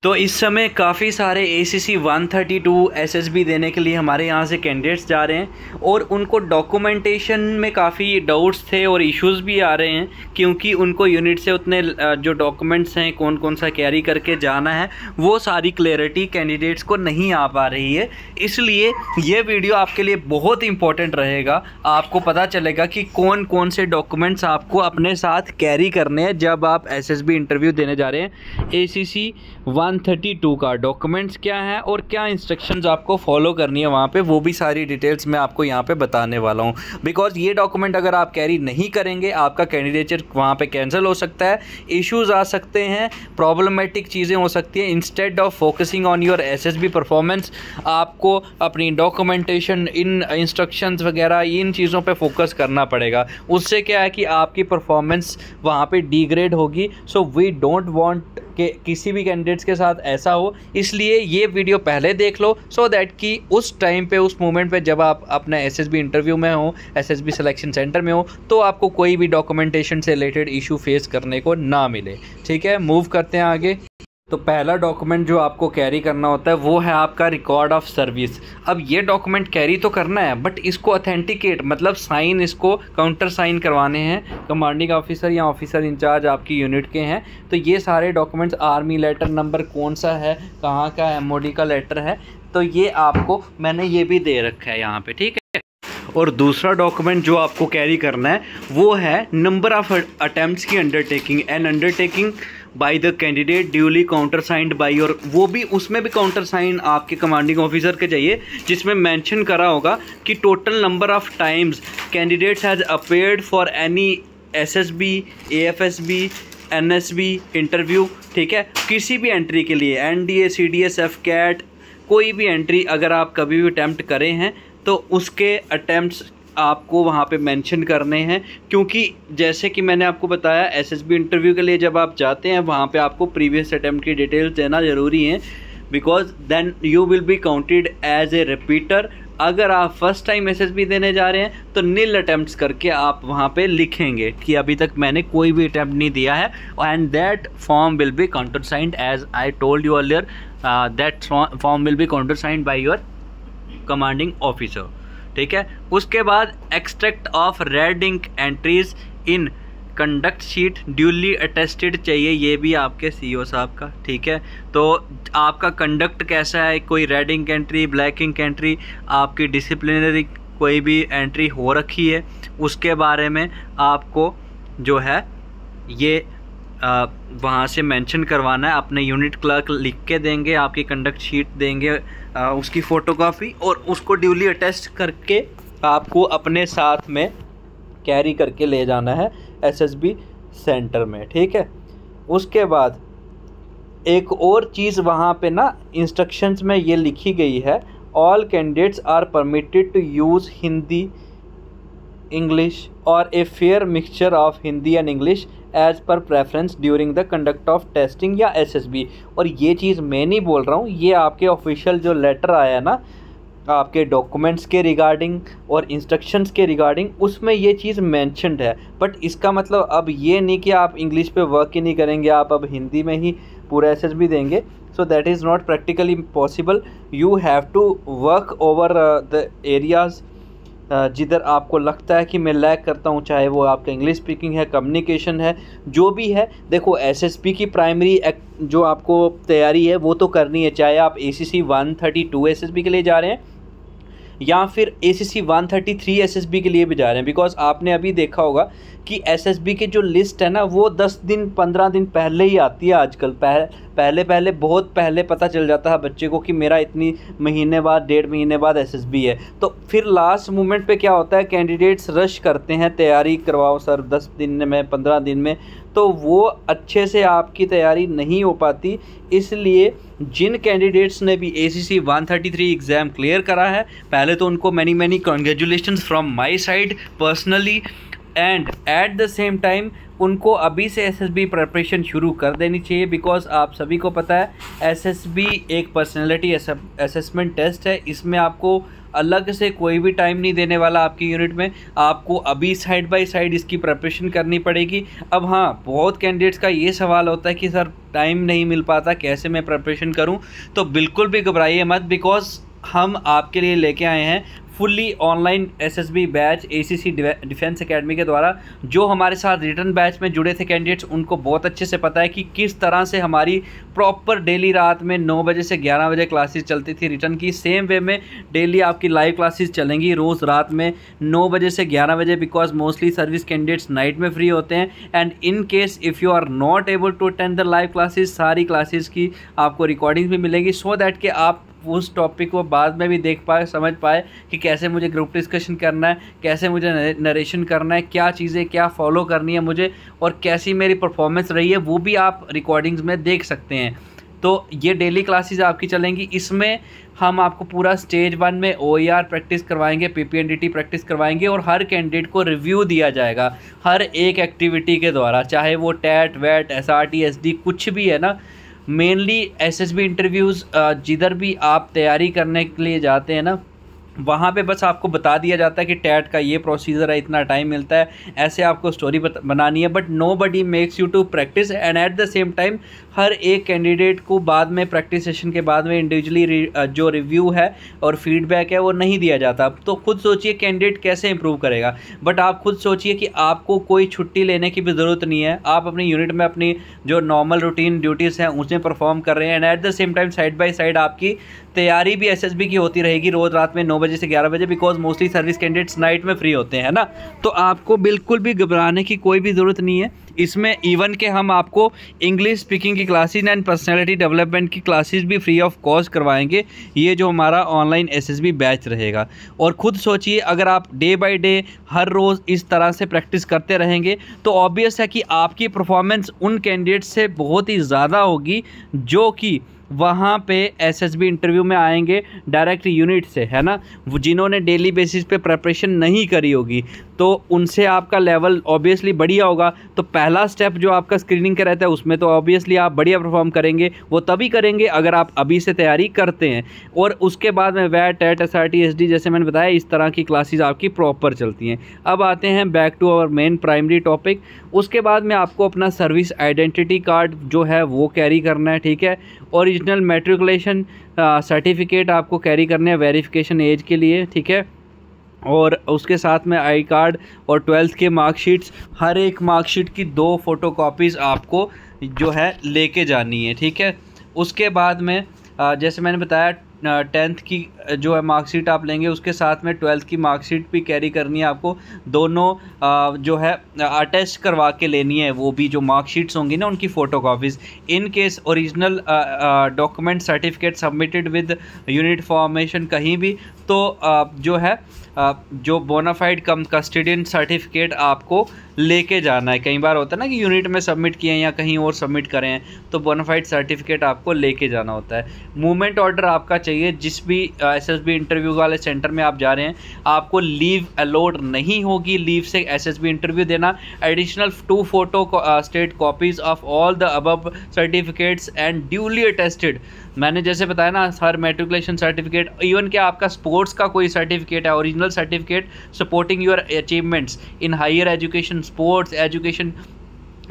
तो इस समय काफ़ी सारे ACC 132 SSB देने के लिए हमारे यहाँ से कैंडिडेट्स जा रहे हैं और उनको डॉक्यूमेंटेशन में काफ़ी डाउट्स थे और इश्यूज़ भी आ रहे हैं, क्योंकि उनको यूनिट से उतने जो डॉक्यूमेंट्स हैं कौन कौन सा कैरी करके जाना है वो सारी क्लैरिटी कैंडिडेट्स को नहीं आ पा रही है। इसलिए ये वीडियो आपके लिए बहुत इंपॉर्टेंट रहेगा। आपको पता चलेगा कि कौन कौन से डॉक्यूमेंट्स आपको अपने साथ कैरी करने हैं जब आप SSB इंटरव्यू देने जा रहे हैं। ACC 132 का डॉक्यूमेंट्स क्या है और क्या इंस्ट्रक्शंस आपको फॉलो करनी है वहाँ पे, वो भी सारी डिटेल्स मैं आपको यहाँ पे बताने वाला हूँ। बिकॉज ये डॉक्यूमेंट अगर आप कैरी नहीं करेंगे आपका कैंडिडेचर वहाँ पे कैंसिल हो सकता है, इश्यूज़ आ सकते हैं, प्रॉब्लमेटिक चीज़ें हो सकती हैं। Instead of focusing on your SSB performance आपको अपनी डॉक्यूमेंटेशन, इन इंस्ट्रक्शंस वगैरह इन चीज़ों पे फोकस करना पड़ेगा। उससे क्या है कि आपकी परफॉर्मेंस वहाँ पे डिग्रेड होगी। सो वी डोंट वांट कि किसी भी कैंडिडेट्स के साथ ऐसा हो, इसलिए ये वीडियो पहले देख लो सो दैट कि उस टाइम पे, उस मोमेंट पे जब आप अपने SSB इंटरव्यू में हो, SSB सिलेक्शन सेंटर में हो, तो आपको कोई भी डॉक्यूमेंटेशन से रिलेटेड इशू फेस करने को ना मिले। ठीक है, मूव करते हैं आगे। तो पहला डॉक्यूमेंट जो आपको कैरी करना होता है वो है आपका रिकॉर्ड ऑफ सर्विस। अब ये डॉक्यूमेंट कैरी तो करना है बट इसको अथेंटिकेट, मतलब साइन, इसको काउंटर साइन करवाने हैं कमांडिंग ऑफिसर या ऑफिसर इंचार्ज आपकी यूनिट के हैं। तो ये सारे डॉक्यूमेंट्स, आर्मी लेटर नंबर कौन सा है, कहाँ का MOD का लेटर है, तो ये आपको मैंने ये भी दे रखा है यहाँ पे। ठीक है, और दूसरा डॉक्यूमेंट जो आपको कैरी करना है वो है नंबर ऑफ अटेम्प्ट्स की undertaking, N undertaking by the candidate duly counter signed by, और वो भी, उसमें भी काउंटर साइन आपके कमांडिंग ऑफिसर के चाहिए, जिसमें मेंशन करा होगा कि total number of times candidates has appeared for any SSB, AFSB, NSB interview. ठीक है, किसी भी एंट्री के लिए NDA, CDS, FCAT, कोई भी एंट्री अगर आप कभी भी अटैम्प्ट करें हैं तो उसके अटैम्प्ट्स आपको वहाँ पे मेंशन करने हैं, क्योंकि जैसे कि मैंने आपको बताया SSB इंटरव्यू के लिए जब आप जाते हैं वहाँ पे आपको प्रीवियस अटैम्प्ट की डिटेल्स देना ज़रूरी है, because then you will be counted as a repeater. अगर आप फर्स्ट टाइम SSB देने जा रहे हैं तो नील अटैम्प्ट्स करके आप वहाँ पे लिखेंगे कि अभी तक मैंने कोई भी अटैम्प्ट नहीं दिया है, and that form will be countersigned as I told you earlier, that form will be countersigned by your commanding officer. ठीक है, उसके बाद extract of red ink entries in conduct sheet duly attested चाहिए, ये भी आपके CO साहब का। ठीक है, तो आपका कंडक्ट कैसा है, कोई red ink entry, black ink entry, आपकी डिसिप्लिनरी कोई भी एंट्री हो रखी है, उसके बारे में आपको जो है ये वहाँ से मेंशन करवाना है। अपने यूनिट क्लर्क लिख के देंगे, आपकी कंडक्ट शीट देंगे, उसकी फ़ोटोकॉपी, और उसको ड्यूली अटेस्ट करके आपको अपने साथ में कैरी करके ले जाना है SSB सेंटर में। ठीक है, उसके बाद एक और चीज़ वहाँ पे ना इंस्ट्रक्शंस में ये लिखी गई है, all candidates are permitted to use Hindi, English और a fair mixture of Hindi and English as per preference during the conduct of testing या SSB। और ये चीज़ मैं नहीं बोल रहा हूँ, ये आपके ऑफिशियल जो लेटर आया ना आपके डॉक्यूमेंट्स के रिगार्डिंग और इंस्ट्रक्शंस के रिगार्डिंग, उसमें ये चीज़ मेंशन्ड है। बट इसका मतलब अब ये नहीं कि आप इंग्लिश पे वर्क ही नहीं करेंगे, आप अब हिंदी में ही पूरा SSB देंगे। So that is not practically possible. You have to work over the areas जिधर आपको लगता है कि मैं लैग करता हूँ, चाहे वो आपका इंग्लिश स्पीकिंग है, कम्युनिकेशन है, जो भी है। देखो SSB की प्राइमरी जो आपको तैयारी है वो तो करनी है, चाहे आप ACC 132 SSB के लिए जा रहे हैं या फिर ACC 133 SSB के लिए भी जा रहे हैं। बिकॉज आपने अभी देखा होगा कि SSB की जो लिस्ट है ना वो 10 दिन 15 दिन पहले ही आती है आजकल। पहले बहुत पहले पता चल जाता है बच्चे को कि मेरा इतनी महीने बाद, 1.5 महीने बाद SSB है। तो फिर लास्ट मोमेंट पे क्या होता है, कैंडिडेट्स रश करते हैं, तैयारी करवाओ सर 10 दिन में, 15 दिन में, तो वो अच्छे से आपकी तैयारी नहीं हो पाती। इसलिए जिन कैंडिडेट्स ने भी ACC 133 एग्ज़ाम क्लियर करा है, पहले तो उनको many congratulations from my side personally, and at the same time उनको अभी से SSB प्रिपरेशन शुरू कर देनी चाहिए। बिकॉज आप सभी को पता है SSB एक पर्सनैलिटी असेसमेंट टेस्ट है, इसमें आपको अलग से कोई भी टाइम नहीं देने वाला आपकी यूनिट में। आपको अभी साइड बाय साइड इसकी प्रिपरेशन करनी पड़ेगी। अब हाँ, बहुत कैंडिडेट्स का ये सवाल होता है कि सर टाइम नहीं मिल पाता, कैसे मैं प्रिपरेशन करूं? तो बिल्कुल भी घबराइए मत, बिकॉज हम आपके लिए लेके आए हैं fully online SSB batch ACC defence academy के द्वारा। जो हमारे साथ रिटर्न बैच में जुड़े थे कैंडिडेट्स, उनको बहुत अच्छे से पता है कि किस तरह से हमारी प्रॉपर डेली रात में 9 बजे से 11 बजे क्लासेस चलती थी रिटर्न की। सेम वे में डेली आपकी लाइव क्लासेस चलेंगी रोज़ रात में 9 बजे से 11 बजे, because mostly service candidates night में फ्री होते हैं। And in case if you are not able to attend the live classes, सारी क्लासेस की आपको रिकॉर्डिंग भी मिलेगी, सो दैट कि आप उस टॉपिक को बाद में भी देख पाए, समझ पाए कि कैसे मुझे ग्रुप डिस्कशन करना है, कैसे मुझे नरेशन करना है, क्या चीज़ें क्या फॉलो करनी है मुझे, और कैसी मेरी परफॉर्मेंस रही है, वो भी आप रिकॉर्डिंग्स में देख सकते हैं। तो ये डेली क्लासेस आपकी चलेंगी। इसमें हम आपको पूरा स्टेज 1 में OER प्रैक्टिस करवाएंगे, PPNDT प्रैक्टिस करवाएंगे, और हर कैंडिडेट को रिव्यू दिया जाएगा हर एक एक्टिविटी के द्वारा, चाहे वो टैट वैट SRT SD कुछ भी है ना। मेनली SSB इंटरव्यूज़ जिधर भी आप तैयारी करने के लिए जाते हैं ना, वहाँ पे बस आपको बता दिया जाता है कि टैट का ये प्रोसीजर है, इतना टाइम मिलता है, ऐसे आपको स्टोरी बनानी है, but nobody makes you to practice. And at the same time हर एक कैंडिडेट को बाद में प्रैक्टिस सेशन के बाद में इंडिविजुअली जो रिव्यू है और फीडबैक है वो नहीं दिया जाता। तो खुद सोचिए कैंडिडेट कैसे इंप्रूव करेगा। बट आप खुद सोचिए कि आपको कोई छुट्टी लेने की भी ज़रूरत नहीं है, आप अपनी यूनिट में अपनी जो नॉर्मल रूटीन ड्यूटीज़ हैं उसमें परफॉर्म कर रहे हैं। And at the same time side by side आपकी तैयारी भी SSB की होती रहेगी रोज़ रात में 9 बजे से 11 बजे, because mostly service candidates night में फ्री होते हैं ना। तो आपको बिल्कुल भी घबराने की कोई भी ज़रूरत नहीं है। इसमें इवन के हम आपको इंग्लिश स्पीकिंग की क्लासेस एंड पर्सनैलिटी डेवलपमेंट की क्लासेस भी फ्री ऑफ कॉस्ट करवाएंगे। ये जो हमारा ऑनलाइन SSB बैच रहेगा। और ख़ुद सोचिए, अगर आप डे बाय डे हर रोज़ इस तरह से प्रैक्टिस करते रहेंगे तो ऑब्वियस है कि आपकी परफॉर्मेंस उन कैंडिडेट से बहुत ही ज़्यादा होगी जो कि वहाँ पे SSB इंटरव्यू में आएंगे डायरेक्ट यूनिट से, है ना, वो जिन्होंने डेली बेसिस पे प्रिपरेशन नहीं करी होगी, तो उनसे आपका लेवल ऑब्वियसली बढ़िया होगा। तो पहला स्टेप जो आपका स्क्रीनिंग का रहता है उसमें तो ऑब्वियसली आप बढ़िया परफॉर्म करेंगे, वो तभी करेंगे अगर आप अभी से तैयारी करते हैं। और उसके बाद में वैट टैट SRT SD जैसे मैंने बताया, इस तरह की क्लासेस आपकी प्रॉपर चलती हैं। अब आते हैं back to our main primary topic. उसके बाद में आपको अपना सर्विस आइडेंटिटी कार्ड जो है वो कैरी करना है, ठीक है। ओरिजिनल मैट्रिकुलेशन सर्टिफिकेट आपको कैरी करने हैं वेरिफिकेशन एज के लिए, ठीक है। और उसके साथ में आई कार्ड और 12th के मार्कशीट्स, हर एक मार्कशीट की 2 फोटोकॉपीज़ आपको जो है लेके जानी है, ठीक है। उसके बाद में जैसे मैंने बताया 10th की जो है मार्कशीट आप लेंगे, उसके साथ में 12th की मार्कशीट भी कैरी करनी है आपको। दोनों जो है अटेस्ट करवा के लेनी है, वो भी जो मार्कशीट्स होंगी ना उनकी photocopies. In case original document certificate submitted with unit formation कहीं भी, तो जो है जो बोनाफाइड कम कस्टडियन सर्टिफिकेट आपको लेके जाना है। कई बार होता है ना कि यूनिट में सबमिट किए हैं या कहीं और सबमिट करें हैं, तो बोनाफाइड सर्टिफिकेट आपको लेके जाना होता है। मूवमेंट ऑर्डर आपका चाहिए। जिस भी SSB इंटरव्यू वाले सेंटर में आप जा रहे हैं, आपको लीव अलाउड नहीं होगी लीव से SSB इंटरव्यू देना। Additional 2 photo state copies of all the above certificates and duly attested. मैंने जैसे बताया ना, हर मैट्रिकुलेशन सर्टिफिकेट, इवन कि आपका स्पोर्ट्स का कोई सर्टिफिकेट है, original certificate supporting your achievements in higher education, sports, education,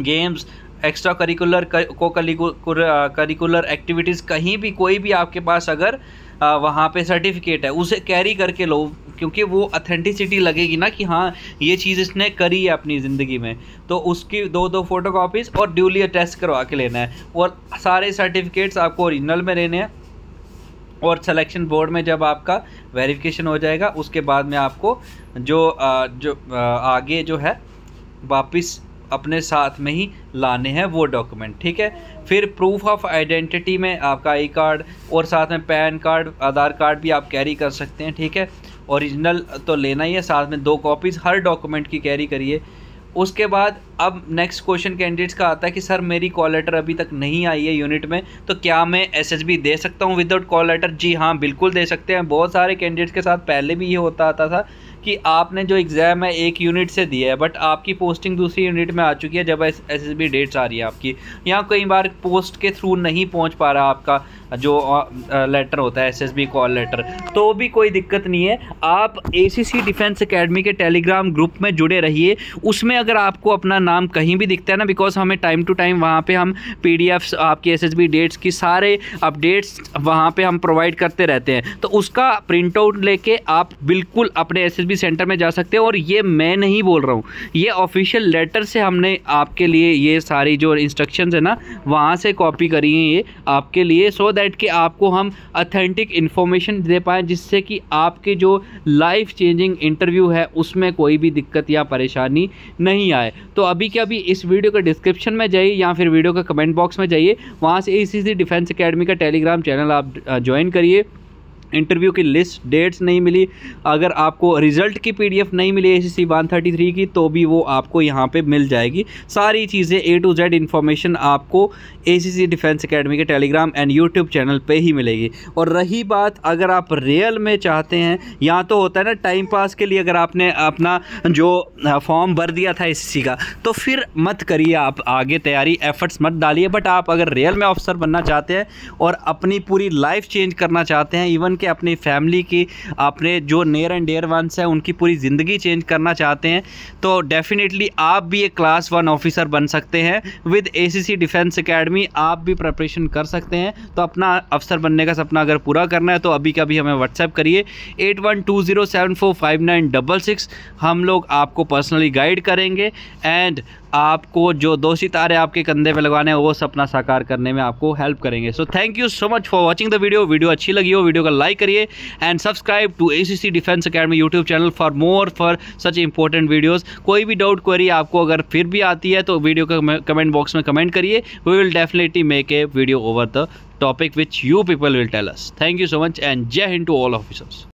games, extra curricular, curricular activities, कहीं भी कोई भी आपके पास अगर वहाँ पे सर्टिफिकेट है, उसे कैरी करके लो, क्योंकि वो ऑथेंटिसिटी लगेगी ना कि हाँ ये चीज़ इसने करी है अपनी ज़िंदगी में। तो उसकी 2 फोटोकॉपीज़ और ड्यूली अटेस्ट करवा के लेना है। और सारे सर्टिफिकेट्स आपको ओरिजिनल में लेने हैं। और सिलेक्शन बोर्ड में जब आपका वेरिफिकेशन हो जाएगा, उसके बाद में आपको जो आगे जो है वापस अपने साथ में ही लाने हैं वो डॉक्यूमेंट, ठीक है। फिर प्रूफ ऑफ आइडेंटिटी में आपका आई कार्ड और साथ में पैन कार्ड, आधार कार्ड भी आप कैरी कर सकते हैं, ठीक है। ओरिजिनल तो लेना ही है, साथ में 2 कॉपीज़ हर डॉक्यूमेंट की कैरी करिए। उसके बाद अब नेक्स्ट क्वेश्चन कैंडिडेट्स का आता है कि सर मेरी कॉल लेटर अभी तक नहीं आई है यूनिट में, तो क्या मैं SSB दे सकता हूँ विदाउट कॉल लेटर? जी हाँ, बिल्कुल दे सकते हैं। बहुत सारे कैंडिडेट्स के साथ पहले भी ये होता आता था कि आपने जो एग्ज़ाम है एक यूनिट से दिया है, बट आपकी पोस्टिंग दूसरी यूनिट में आ चुकी है जब SSB डेट्स आ रही है आपकी, यहाँ कई बार पोस्ट के थ्रू नहीं पहुँच पा रहा आपका जो लेटर होता है एसएसबी कॉल लेटर, तो भी कोई दिक्कत नहीं है। आप एसीसी डिफेंस एकेडमी के टेलीग्राम ग्रुप में जुड़े रहिए। उसमें अगर आपको अपना नाम कहीं भी दिखता है ना, बिकॉज हमें टाइम टू टाइम वहाँ पे हम पीडीएफ्स आपकी एसएसबी डेट्स की सारे अपडेट्स वहाँ पे हम प्रोवाइड करते रहते हैं, तो उसका प्रिंट आउट लेके आप बिल्कुल अपने एसएसबी सेंटर में जा सकते हैं। और ये मैं नहीं बोल रहा हूँ, ये ऑफिशियल लेटर से हमने आपके लिए ये सारी जो इंस्ट्रक्शंस है ना वहाँ से कॉपी करी है ये आपके लिए, सो दैट कि आपको हम ऑथेंटिक इन्फॉर्मेशन दे पाएँ, जिससे कि आपके जो लाइफ चेंजिंग इंटरव्यू है उसमें कोई भी दिक्कत या परेशानी नहीं आए। तो अभी के अभी इस वीडियो के डिस्क्रिप्शन में जाइए या फिर वीडियो के कमेंट बॉक्स में जाइए, वहाँ से एसीसी डिफेंस एकेडमी का टेलीग्राम चैनल आप ज्वाइन करिए। इंटरव्यू की लिस्ट डेट्स नहीं मिली, अगर आपको रिज़ल्ट की पीडीएफ नहीं मिली एसीसी 133 की, तो भी वो आपको यहाँ पे मिल जाएगी। सारी चीज़ें A to Z इन्फॉर्मेशन आपको एसीसी डिफेंस एकेडमी के टेलीग्राम एंड यूट्यूब चैनल पे ही मिलेगी। और रही बात अगर आप रियल में चाहते हैं, यहाँ तो होता है ना टाइम पास के लिए, अगर आपने अपना जो फॉर्म भर दिया था एसीसी का, तो फिर मत करिए, आप आगे तैयारी एफर्ट्स मत डालिए। बट आप अगर रियल में ऑफिसर बनना चाहते हैं और अपनी पूरी लाइफ चेंज करना चाहते हैं, इवन कि अपनी फैमिली की, अपने जो नियर एंड डियर वंस हैं उनकी पूरी ज़िंदगी चेंज करना चाहते हैं, तो डेफिनेटली आप भी एक क्लास 1 ऑफिसर बन सकते हैं विद एसीसी डिफेंस एकेडमी। आप भी प्रिपरेशन कर सकते हैं। तो अपना अफसर बनने का सपना अगर पूरा करना है तो अभी कभी हमें व्हाट्सएप करिए 8120745966। हम लोग आपको पर्सनली गाइड करेंगे एंड आपको जो 2 सितारे आपके कंधे पे लगवाने हैं वो सपना साकार करने में आपको हेल्प करेंगे। So thank you so much for watching the video. Video अच्छी लगी हो वीडियो को लाइक करिए and subscribe to ACC defence academy YouTube channel for such important videos. कोई भी डाउट क्वेरी आपको अगर फिर भी आती है तो वीडियो का कमेंट बॉक्स में कमेंट करिए। We will definitely make a video over the topic which you people will tell us. Thank you so much and जय हिंद टू ऑल ऑफिसर्स।